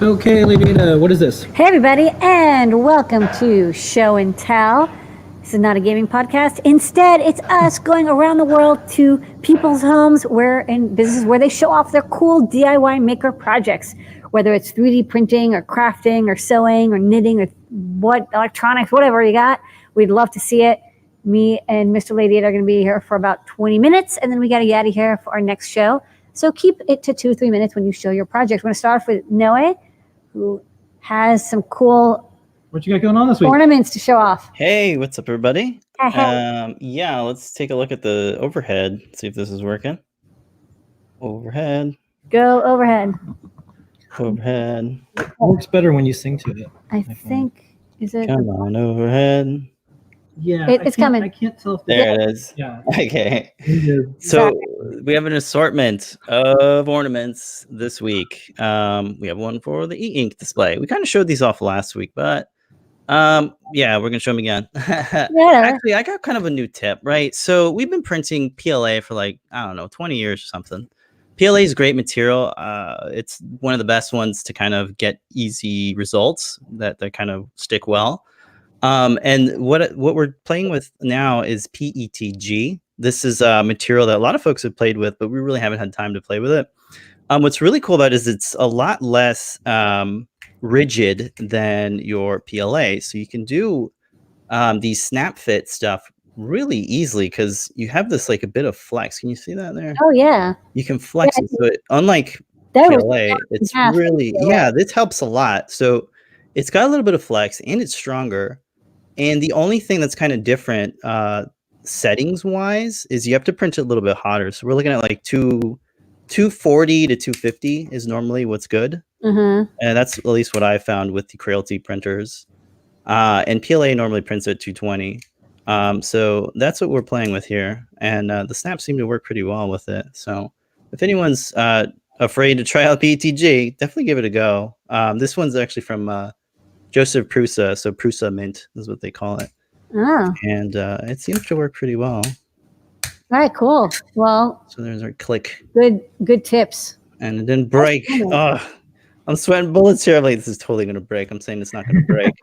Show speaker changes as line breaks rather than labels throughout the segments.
Okay, Lady Ada, what is this?
Hey, everybody, and welcome to Show and Tell. This is not a gaming podcast. Instead, it's us going around the world to people's homes and businesses where they show off their cool DIY maker projects, whether it's 3D printing or crafting or sewing or knitting or what electronics, whatever you got. We'd love to see it. Me and Mr. Lady Ada are going to be here for about 20 minutes, and then we got to get out of here for our next show. So keep it to 2 or 3 minutes when you show your project. We're going to start off with Noe, who has some cool
What you got going on this week?
ornaments to show off.
Hey, what's up, everybody?
Hey.
Yeah, let's take a look at the overhead, see if this is working. Overhead,
Go overhead.
overhead.
It works better when you sing to it.
I think, is it?
Come on, overhead.
Yeah,
It's coming.
I can't tell if
There it is.
Yeah.
Okay.
it is.
So we have an assortment of ornaments this week. We have one for the e-ink display. We kind of showed these off last week, but yeah, we're gonna show them again. Actually, I got kind of a new tip, right? So we've been printing PLA for like, I don't know, 20 years or something. PLA is great material. It's one of the best ones to kind of get easy results that kind of stick well. And what we're playing with now is PETG. This is a material that a lot of folks have played with, but we really haven't had time to play with it. What's really cool about it is it's a lot less rigid than your PLA. So you can do these snap fit stuff really easily because you have this like a bit of flex. Can you see that there?
Oh, yeah.
You can flex it. So unlike
That
PLA, it's really, this helps a lot. So it's got a little bit of flex and it's stronger. And the only thing that's kind of different settings wise is you have to print it a little bit hotter. So we're looking at like 240 to 250 is normally what's good.
Mm-hmm.
And that's at least what I found with the Creality printers. And PLA normally prints at 220. So that's what we're playing with here. And the snaps seem to work pretty well with it. So if anyone's afraid to try out PETG, definitely give it a go. This one's actually from Joseph Prusa. So Prusa Mint is what they call it.
Oh.
And it seems to work pretty well.
All right, cool. Well,
so there's our click.
Good tips.
And it didn't break. Oh, I'm sweating bullets here. I'm like, this is totally going to break. I'm saying it's not going to break.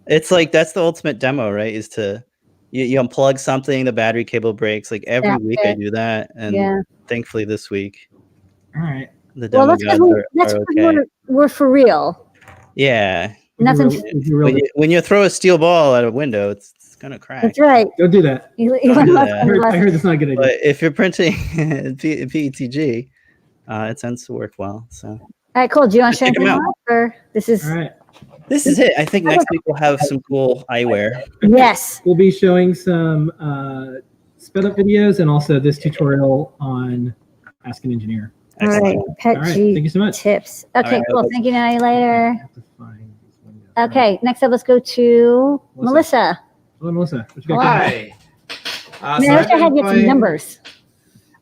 It's like, that's the ultimate demo, right? Is to, you unplug something, the battery cable breaks. Like every week I do that. And thankfully this week.
All right.
The demo gods are okay.
We're for real.
Yeah.
Nothing.
When you throw a steel ball at a window, it's gonna crack.
That's right.
Don't do that. I heard that's not a good idea.
But if you're printing PETG, it tends to work well. So.
All right, cool. Do you want to share anything else? This is.
All right.
This is it. I think next week we'll have some cool eyewear.
Yes.
We'll be showing some sped up videos and also this tutorial on Ask an Engineer.
All right. Pet
Thank you so much.
Tips. Okay, cool. Thank you. Now you later. Okay, next up, let's go to Melissa.
Hello, Melissa. What you got?
Hi.
I wish I had get some numbers.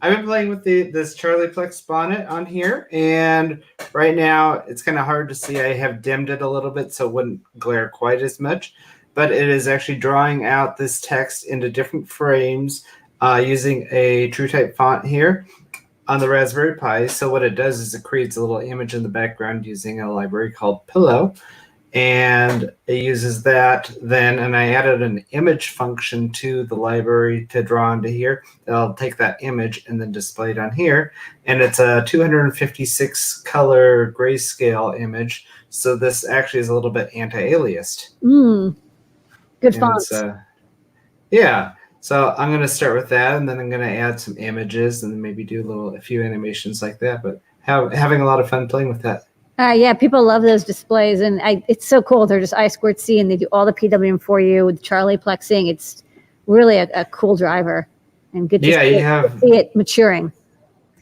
I've been playing with this Charlieplex bonnet on here, and right now it's kind of hard to see. I have dimmed it a little bit so it wouldn't glare quite as much, but it is actually drawing out this text into different frames using a TrueType font here on the Raspberry Pi. So what it does is it creates a little image in the background using a library called Pillow. And it uses that then, and I added an image function to the library to draw onto here. I'll take that image and then display it on here. And it's a 256 color grayscale image. So this actually is a little bit anti-aliased.
Good fonts.
Yeah. So I'm going to start with that, and then I'm going to add some images and maybe do a few animations like that. But having a lot of fun playing with that.
Yeah, people love those displays, and it's so cool. They're just I2C, and they do all the PWM for you with Charlieplexing. It's really a cool driver, and good to see it maturing.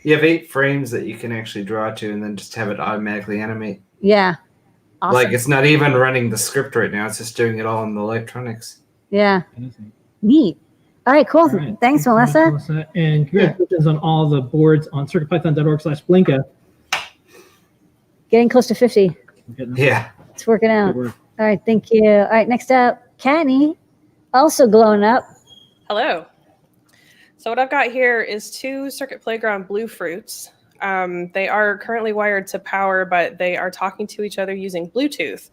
You have 8 frames that you can actually draw to, and then just have it automatically animate.
Yeah, awesome.
Like it's not even running the script right now; it's just doing it all in the electronics.
Yeah, neat. All right, cool. All right. Thanks, Melissa.
And congratulations on all the boards on CircuitPython.org/Blinka.
Getting close to 50.
Yeah.
It's working out. All right, thank you. All right, next up, Kenny, also glowing up.
Hello. So what I've got here is 2 Circuit Playground Blue Fruits. They are currently wired to power, but they are talking to each other using Bluetooth.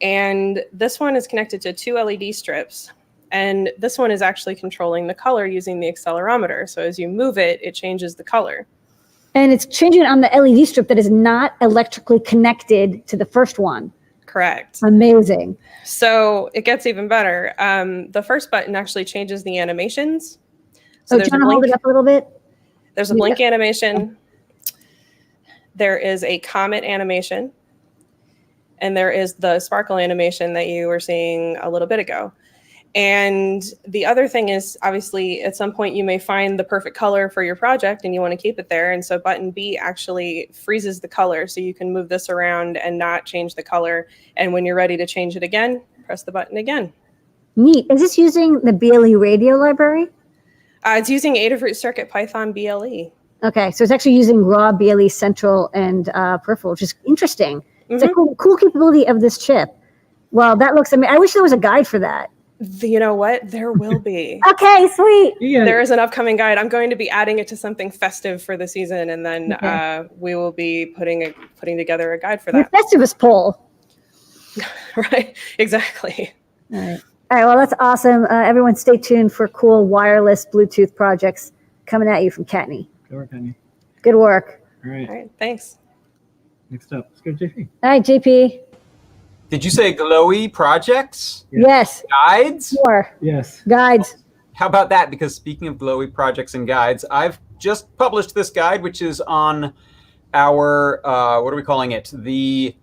And this one is connected to 2 LED strips. And this one is actually controlling the color using the accelerometer. So as you move it, it changes the color.
And it's changing it on the LED strip that is not electrically connected to the first one.
Correct.
Amazing.
So it gets even better. The first button actually changes the animations. So
So do you want to hold it up a little bit?
There's a blink animation. There is a comet animation. And there is the sparkle animation that you were seeing a little bit ago. And the other thing is, obviously, at some point you may find the perfect color for your project and you want to keep it there. And so button B actually freezes the color. So you can move this around and not change the color. And when you're ready to change it again, press the button again.
Neat. Is this using the BLE radio library?
It's using Adafruit Circuit Python BLE.
Okay, so it's actually using raw BLE central and peripheral, which is interesting. It's a cool capability of this chip. Well, that looks, I wish there was a guide for that.
You know what? There will be.
Okay, sweet.
Yeah.
There is an upcoming guide. I'm going to be adding it to something festive for the season, and then we will be putting together a guide for
Your
that.
Festivus poll.
Right? Exactly.
All right. All right, well, that's awesome. Everyone stay tuned for cool wireless Bluetooth projects coming at you from Kattni.
Good work, Annie.
Good work.
All right.
All right. Thanks.
Next up, let's go to JP.
All right, JP.
Did you say glowy projects?
Yeah.
Yes.
Guides?
More
Yes.
guides.
How about that? Because speaking of glowy projects and guides, I've just published this guide, which is on our, what are we calling it? The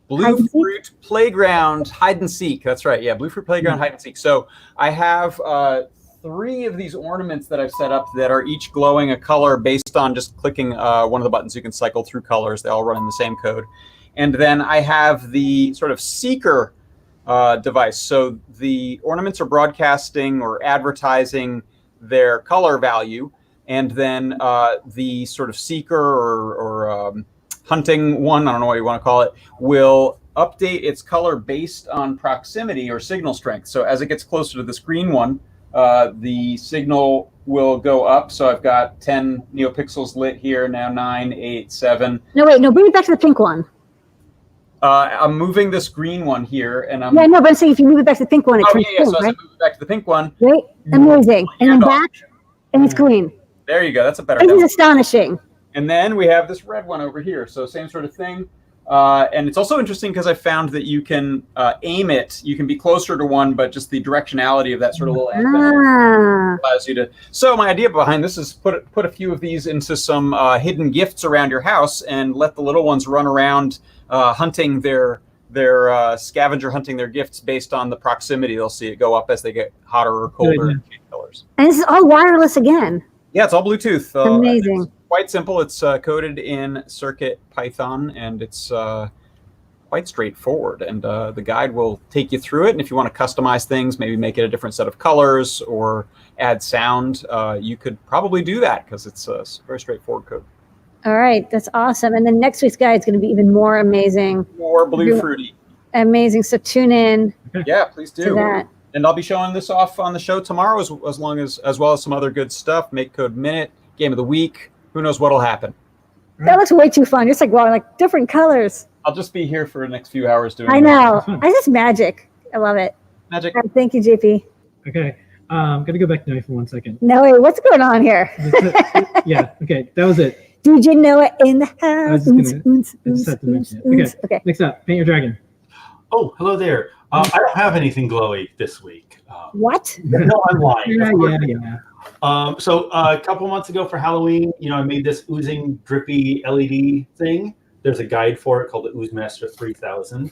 Blue Fruit Playground Hide and Seek. That's right. Yeah, Blue Fruit Playground Hide and Seek. So I have 3 of these ornaments that I've set up that are each glowing a color based on just clicking one of the buttons. You can cycle through colors. They all run in the same code. And then I have the sort of seeker device. So the ornaments are broadcasting or advertising their color value. And then the sort of seeker or hunting one, I don't know what you want to call it, will update its color based on proximity or signal strength. So as it gets closer to this green one, the signal will go up. So I've got 10 neopixels lit here, now 9, 8, 7.
No, wait, no, bring it back to the pink one.
I'm moving this green one here, and I'm.
Yeah, no, but I'm saying if you move it back to the pink one, it turns
So
pink,
as I
right?
move it back to the pink one,
Right? Amazing. And then back, and it's green.
there you go. That's a better.
This is
demo.
astonishing.
And then we have this red one over here. So same sort of thing. And it's also interesting because I found that you can aim it. You can be closer to one, but just the directionality of that sort of little antenna allows you to. So my idea behind this is put a few of these into some hidden gifts around your house and let the little ones run around hunting their scavenger hunting their gifts based on the proximity. They'll see it go up as they get hotter or colder and change colors.
And this is all wireless again.
Yeah, it's all Bluetooth.
Amazing.
It's quite simple. It's coded in Circuit Python, and it's quite straightforward. And the guide will take you through it. And if you want to customize things, maybe make it a different set of colors or add sound, you could probably do that because it's a very straightforward code.
All right, that's awesome. And then next week's guide is going to be even more amazing.
More Blue Fruity.
Amazing. So tune in
Yeah, please
to
do.
that.
And I'll be showing this off on the show tomorrow, as well as some other good stuff. Make Code Minute, Game of the Week. Who knows what'll happen?
That looks way too fun. Just like, wow, like different colors.
I'll just be here for the next few hours doing.
I know. It's just magic. I love it.
Magic.
All right, thank you, JP.
Okay. I'm going to go back to Noe for 1 second.
No, wait, what's going on here?
Yeah. Okay. That was it.
DJ Noah in the
I was
house.
just gonna- I just had to mention it. Okay. Next up, Paint Your Dragon.
Oh, hello there. I don't have anything glowy this week.
What?
No, I'm lying.
Yeah.
So a couple months ago for Halloween, I made this oozing, drippy LED thing. There's a guide for it called the Ooze Master 3000.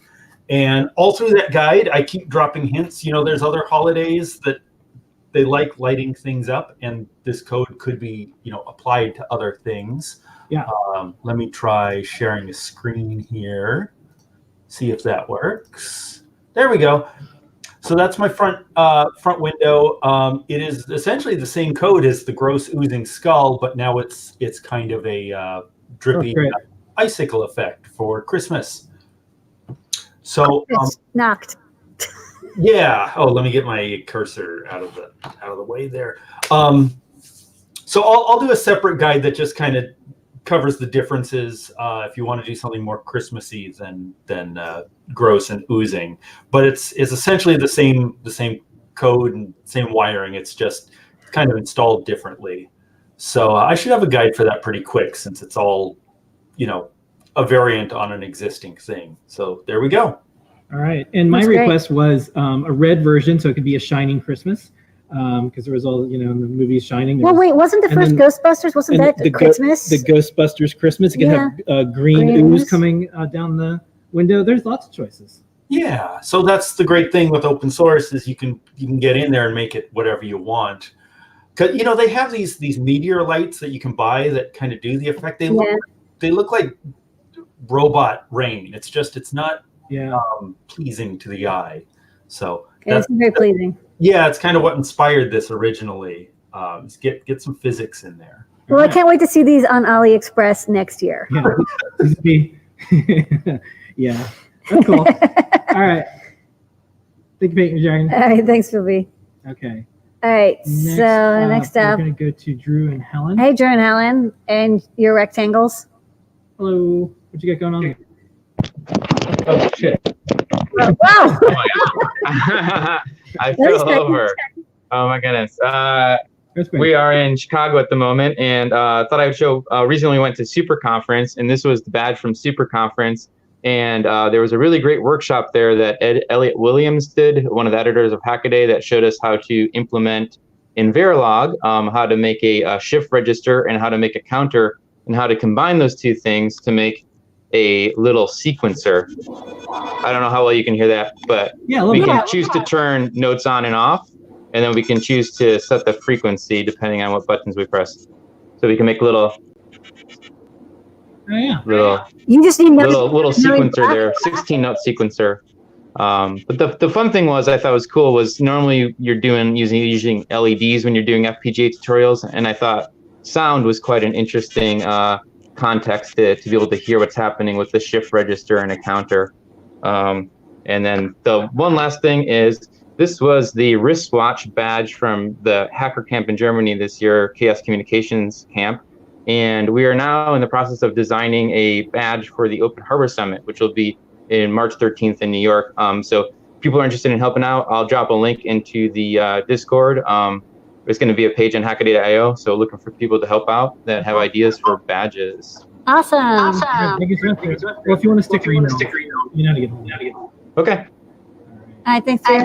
And all through that guide, I keep dropping hints. There's other holidays that they like lighting things up, and this code could be, applied to other things.
Yeah.
Let me try sharing a screen here. See if that works. There we go. So that's my front window. It is essentially the same code as the gross oozing skull, but now it's kind of a drippy icicle effect for Christmas. So
It's knocked.
yeah. Oh, let me get my cursor out of the way there. So I'll do a separate guide that just kind of covers the differences if you want to do something more Christmassy than gross and oozing. But it's essentially the same code and same wiring. It's just kind of installed differently. So I should have a guide for that pretty quick, since it's all, a variant on an existing thing. So there we go.
All right. And my
That's great.
request was a red version, so it could be a Shining Christmas, because there was all, in the movies Shining. there
Well,
was-
wait, wasn't the
and
first
then-
Ghostbusters? Wasn't
and
that
the
Christmas?
the Ghostbusters Christmas. It could have green
Green
ooze
ooze.
coming down the window. There's lots of choices.
Yeah. So that's the great thing with open source, is you can get in there and make it whatever you want. Because they have these meteor lights that you can buy that kind of do the effect. They look like robot rain. It's not
Yeah.
pleasing to the eye. So
Okay, it's very pleasing.
yeah, it's kind of what inspired this originally. Is get some physics in there.
Well, I can't wait to see these on AliExpress next year.
Yeah. This would be- yeah. That's cool. All right. Thank you, Peyton Dragon.
All right, thanks, Phoebe.
Okay.
All right, so next
we're
up,
going to go to Drew and Helen.
hey, Drew and Helen, and your rectangles.
Hello. What you got going on here?
Oh shit!
Wow.
Oh my God. I fell over. Oh my goodness. We are in Chicago at the moment, and thought I would show. Recently went to Super Conference, and this was the badge from Super Conference. And there was a really great workshop there that Elliot Williams did, one of the editors of Hackaday, that showed us how to implement in Verilog, how to make a shift register and how to make a counter, and how to combine those two things to make a little sequencer. I don't know how well you can hear that, but
Yeah, a
we
little
can
bit.
choose to turn notes on and off, and then we can choose to set the frequency depending on what buttons we press. So we can make little
Oh, yeah.
You just need
little sequencer there, 16 note sequencer. But the fun thing was, I thought was cool, was normally you're using LEDs when you're doing FPGA tutorials, and I thought sound was quite an interesting context to be able to hear what's happening with the shift register and a counter. And then the one last thing is, this was the wristwatch badge from the Hacker Camp in Germany this year, Chaos Communications Camp. And we are now in the process of designing a badge for the Open Harbor Summit, which will be in March 13th in New York. So if people are interested in helping out, I'll drop a link into the Discord. There's going to be a page on Hackaday.io, so looking for people to help out that have ideas for badges.
Awesome.
All right, thank you so much. Well, if you want to stick your email, you know how to get home.
Okay.
All right, thanks, Drew.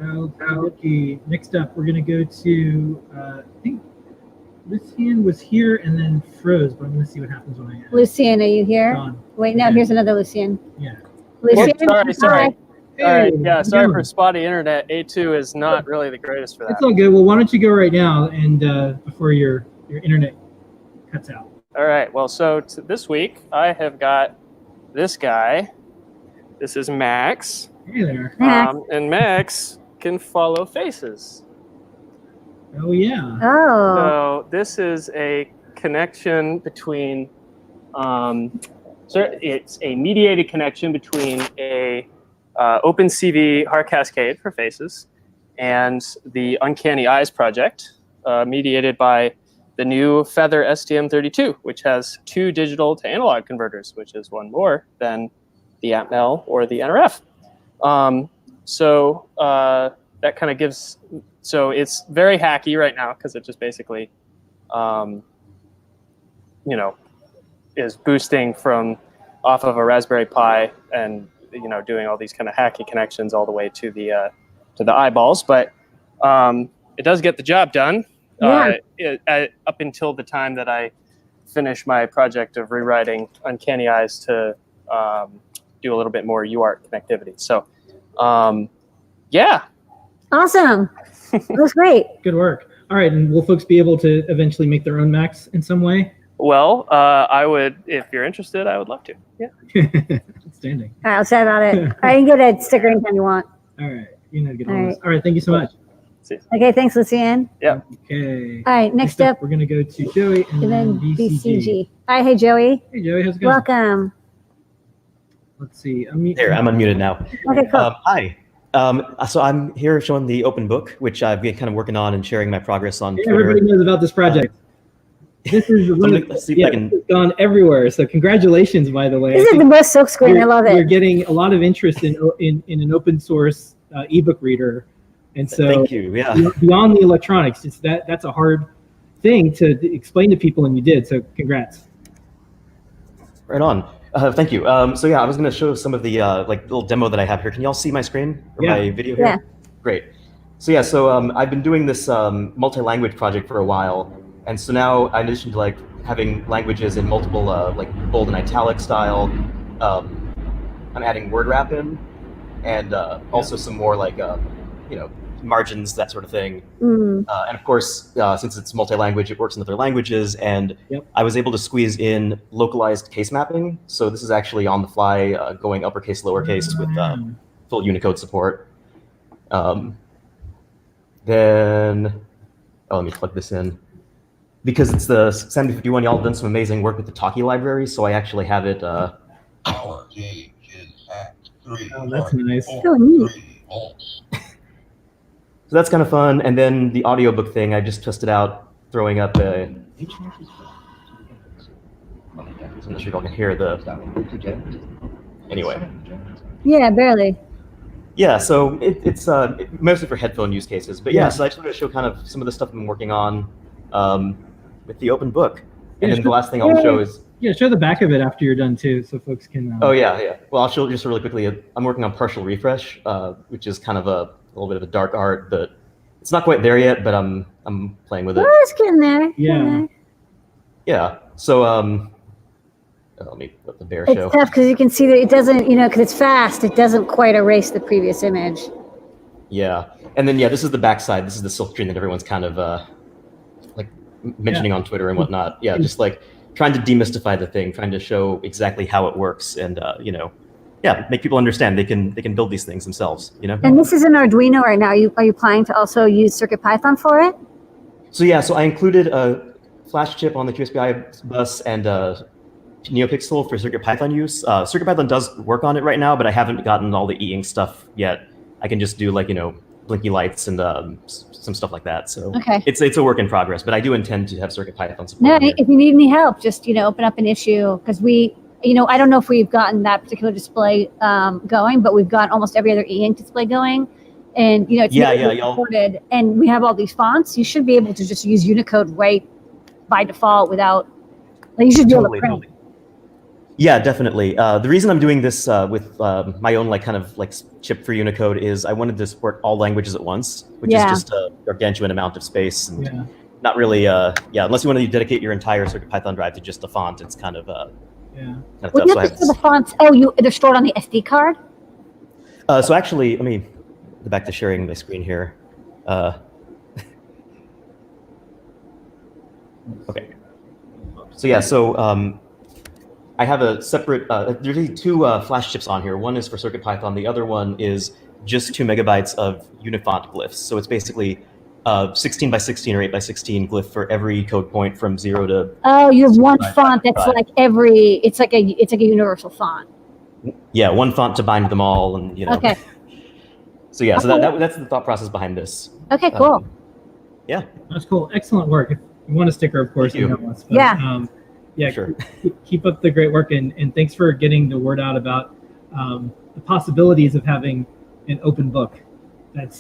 Okay. Next up, we're going to go to, I think Lucian was here and then froze, but I'm going to see what happens when I
Lucian, are you here?
Gone.
Wait, no, here's another Lucian.
Yeah.
Lucian,
Sorry.
hi.
All right,
Hey,
yeah,
how's it
sorry
going?
for spotty internet. A2 is not really the greatest for that.
It's all good. Well, why don't you go right now and before your internet cuts out.
All right, well, so this week I have got this guy. This is Max.
Hey there.
Max.
And Max can follow faces.
Oh, yeah.
Oh,
So this is a connection between, so it's a mediated connection between a OpenCV Heart Cascade for faces and the Uncanny Eyes project, mediated by the new Feather STM32, which has 2 digital to analog converters, which is one more than the Atmel or the NRF. So that kind of gives, so it's very hacky right now because it just basically, is boosting from off of a Raspberry Pi and, doing all these kind of hacky connections all the way to the eyeballs. But it does get the job done.
Yeah.
Up until the time that I finish my project of rewriting Uncanny Eyes to do a little bit more UART connectivity. So, yeah.
awesome. That was great.
Good work. All right. And will folks be able to eventually make their own Macs in some way?
Well, I would, if you're interested, I would love to. Yeah.
Outstanding.
All right, I'll chat about it. I can get a sticker anytime you want.
All right. You know how to get
All
all this. All right. Thank you so much.
Okay, thanks, Lucian.
Okay.
All right, next up,
we're going to go to Joey and
and
then
then
BCG.
BCG. Hi, hey, Joey.
Hey, Joey. How's it going?
Welcome.
Let's see. Unmute.
There, I'm unmuted now.
Okay, cool.
Hi. So I'm here showing the open book, which I've been kind of working on and sharing my progress on
Hey,
Twitter.
everybody knows about this project. This is
Let's see if I can.
it's gone everywhere. So congratulations, by the way.
This is the most silk screen. I love
You're
it.
getting a lot of interest in an open source ebook reader, and so
Thank you. Yeah.
beyond the electronics, that's a hard thing to explain to people, and you did. So congrats.
Right on. Thank you. So yeah, I was going to show some of the like little demo that I have here. Can y'all see my screen or
Yeah.
my video here?
Yeah.
Great. So yeah, so I've been doing this multi-language project for a while, and so now in addition to like having languages in multiple like bold and italic style, I'm adding word wrap in, and also some more like you know, margins, that sort of thing.
Mm.
And of course, since it's multi-language, it works in other languages, and
Yep.
I was able to squeeze in localized case mapping. So this is actually on the fly, going uppercase, lowercase with full Unicode support. Then, let me plug this in. Because it's the 7051, y'all have done some amazing work with the Talkie library, so I actually have it.
Oh, that's nice.
So neat.
So that's kind of fun. And then the audiobook thing, I just tested out throwing up a. I'm not sure if y'all can hear the. Anyway.
Yeah, barely.
Yeah, so it's mostly for headphone use cases. But yeah,
Yeah.
so I just wanted to show kind of some of the stuff I've been working on with the open book. And
Yeah,
then the
sure.
last thing I'll show is.
Yeah, show the back of it after you're done too, so folks can.
Oh yeah. Well, I'll show just really quickly. I'm working on partial refresh, which is kind of a little bit of a dark art, but it's not quite there yet. But I'm playing with it.
Oh, it's getting there. Getting
Yeah.
there.
Yeah. So let me let the bear show.
It's tough because you can see that it doesn't, because it's fast. It doesn't quite erase the previous image.
Yeah, and then this is the backside. This is the silk screen that everyone's kind of like mentioning on Twitter and whatnot. Yeah, just like trying to demystify the thing, trying to show exactly how it works, and make people understand they can build these things themselves.
And this is an Arduino right now. Are you planning to also use CircuitPython for it?
So yeah, so I included a flash chip on the QSPI bus and NeoPixel for CircuitPython use. CircuitPython does work on it right now, but I haven't gotten all the e-ink stuff yet. I can just do blinky lights and some stuff like that. So
Okay.
it's a work in progress, but I do intend to have CircuitPython support.
No,
on here.
if you need any help, just open up an issue because I don't know if we've gotten that particular display going, but we've got almost every other e-ink display going, and it's
y'all.
supported, and we have all these fonts. You should be able to just use Unicode right by default without. You should be able to print.
Totally. Yeah, definitely. The reason I'm doing this with my own chip for Unicode is I wanted to support all languages at once, which is just a gargantuan amount of space and not really. Unless you want to dedicate your entire CircuitPython drive to just a font, it's kind of
Well,
tough.
you have to store the fonts. Oh, they're stored on the SD card.
So actually, let me go back to sharing my screen here. Okay. So I have a separate. There's really two flash chips on here. One is for CircuitPython. The other one is just 2 megabytes of Unifont glyphs. So it's basically 16 by 16 or 8 by 16 glyph for every code point from 0 to.
Oh, you have one
65.
font that's like it's like a universal font.
Yeah, one font to bind them all, and
Okay.
So so that's the thought process behind this.
Okay. Cool.
Yeah.
That's cool. Excellent work. If you want a sticker, of course,
Thank you.
email us. But,
Sure.
Keep up the great work, and thanks for getting the word out about the possibilities of having an open book. That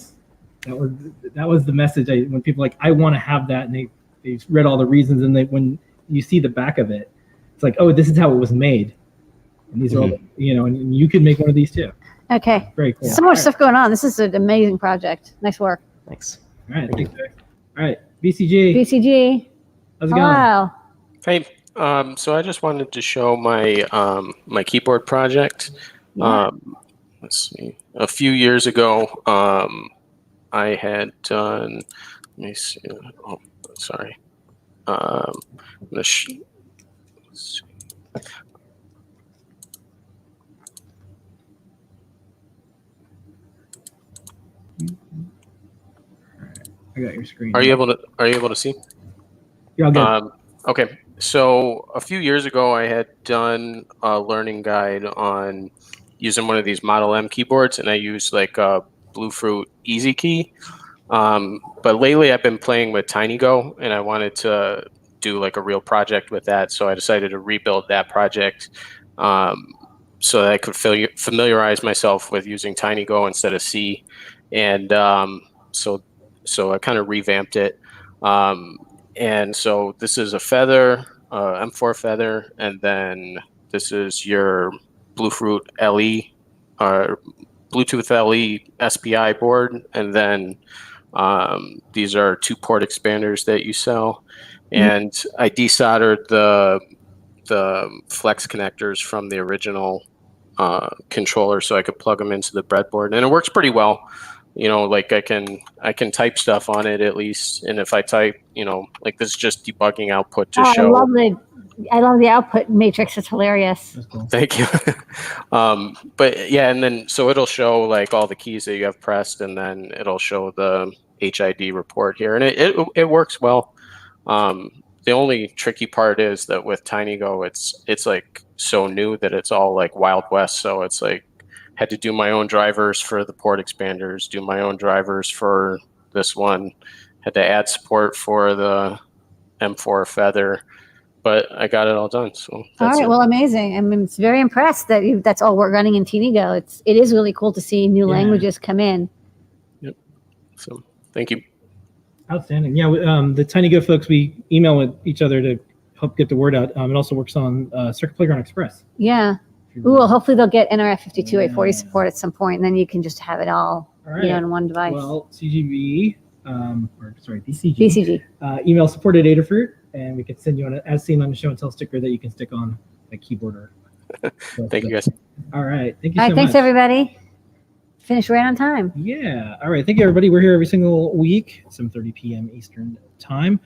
was the message. When people I want to have that, and they read all the reasons, and when you see the back of it, it's like, oh, this is how it was made, and these are all and you could make one of these too.
Okay.
Very cool.
So much stuff going on. This is an amazing project. Nice work.
Thanks.
All right, thanks, Vic. All right, BCG.
BCG.
How's it going?
Wow.
Hey, so I just wanted to show my my keyboard project.
Yeah.
Let's see. A few years ago, I had done. Let me see. Oh, sorry. I'm gonna let's see.
I got your screen.
Are you able to see?
You're all good.
Okay. So a few years ago, I had done a learning guide on using one of these Model M keyboards, and I used a Bluefruit Easy Key. But lately, I've been playing with TinyGo, and I wanted to do like a real project with that. So I decided to rebuild that project so that I could familiarize myself with using TinyGo instead of C. And so I kind of revamped it. And so this is a Feather, M4 Feather, and then this is your Bluefruit LE, Bluetooth LE SPI board, and then these are 2 port expanders that you sell. And I desoldered the flex connectors from the original controller so I could plug them into the breadboard, and it works pretty well. You know, like I can type stuff on it at least, and if I type, you know, like this is just debugging output to show.
I love the output matrix. It's hilarious.
Cool.
Thank you. But yeah, and then so it'll show like all the keys that you have pressed, and then it'll show the HID report here, and it works well. The only tricky part is that with TinyGo, it's like so new that it's all like Wild West. So it's like had to do my own drivers for the port expanders, do my own drivers for this one, had to add support for the M4 Feather, but I got it all done. So
All
that's
right,
it.
well, amazing. I'm very impressed that that's all we're running in TinyGo. It is really cool to see new languages come in.
Yep. So thank you.
Outstanding. Yeah, the TinyGo folks, we email with each other to help get the word out. It also works on Circuit Playground Express.
Yeah. Ooh, well, hopefully they'll get NRF 52840 support at some point, and then you can just have it all,
right.
on one device.
Well, DCG,
DCG.
Email support at Adafruit, and we can send you an as seen on the show and tell sticker that you can stick on a keyboard or.
Thank you, guys.
All right. Thank you
All right,
so
thanks,
much.
everybody. Finish right on time.
Yeah. All right. Thank you, everybody. We're here every single week, 7:30 p.m. Eastern time.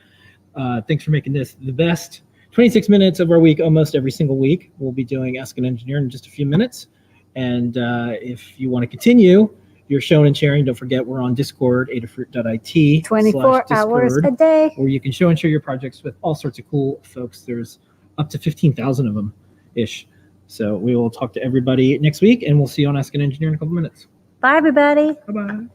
Thanks for making this the best 26 minutes of our week, almost every single week. We'll be doing Ask an Engineer in just a few minutes. And if you want to continue your showing and sharing, don't forget we're on Discord, adafruit.it.
24 hours a day.
Where you can show and share your projects with all sorts of cool folks. There's up to 15,000 of them ish. So we will talk to everybody next week, and we'll see you on Ask an Engineer in a couple minutes.
Bye, everybody.
Bye-bye.